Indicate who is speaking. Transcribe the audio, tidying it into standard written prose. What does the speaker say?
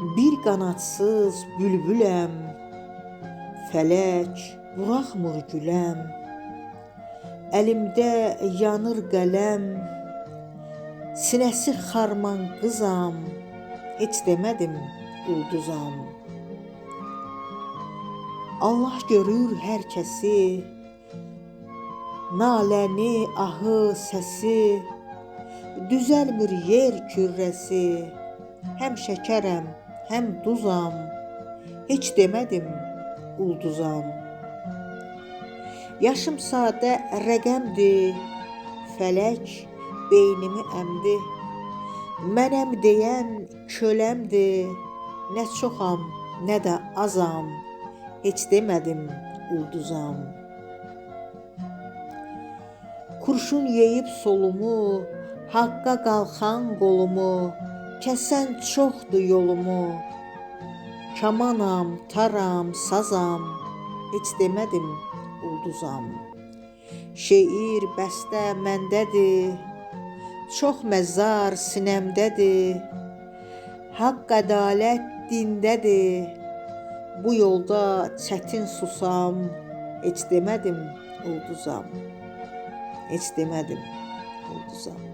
Speaker 1: Bir qanadsız bülbüləm, fələk buraxmır güləm. Əlimdə yanır qələm, sinəsi xarman qızam, heç demədim ulduzam. Allah görür hər kəsi, naləni, ahı, səsi, düzəlmir yer kürrəsi. Həm şəkərəm, həm duzam, heç demədim ulduzam. Yaşım sadə rəqəmdir, fələk beynimi əmdi. Mənəm deyən köləmdir, nə çoxam, nə də azam, heç demədim ulduzam. Kurşun yeyib solumu, haqqa qalxan qolumu, kəsən çoxdur yolumu. Kamanam, taram, sazam, heç demədim ulduzam. Şeir, bəstə məndədir, çox məzar sinəmdədir. Haqq ədalət dindədir, bu yolda çətin susam, heç demədim ulduzam. Heç demədim ulduzam.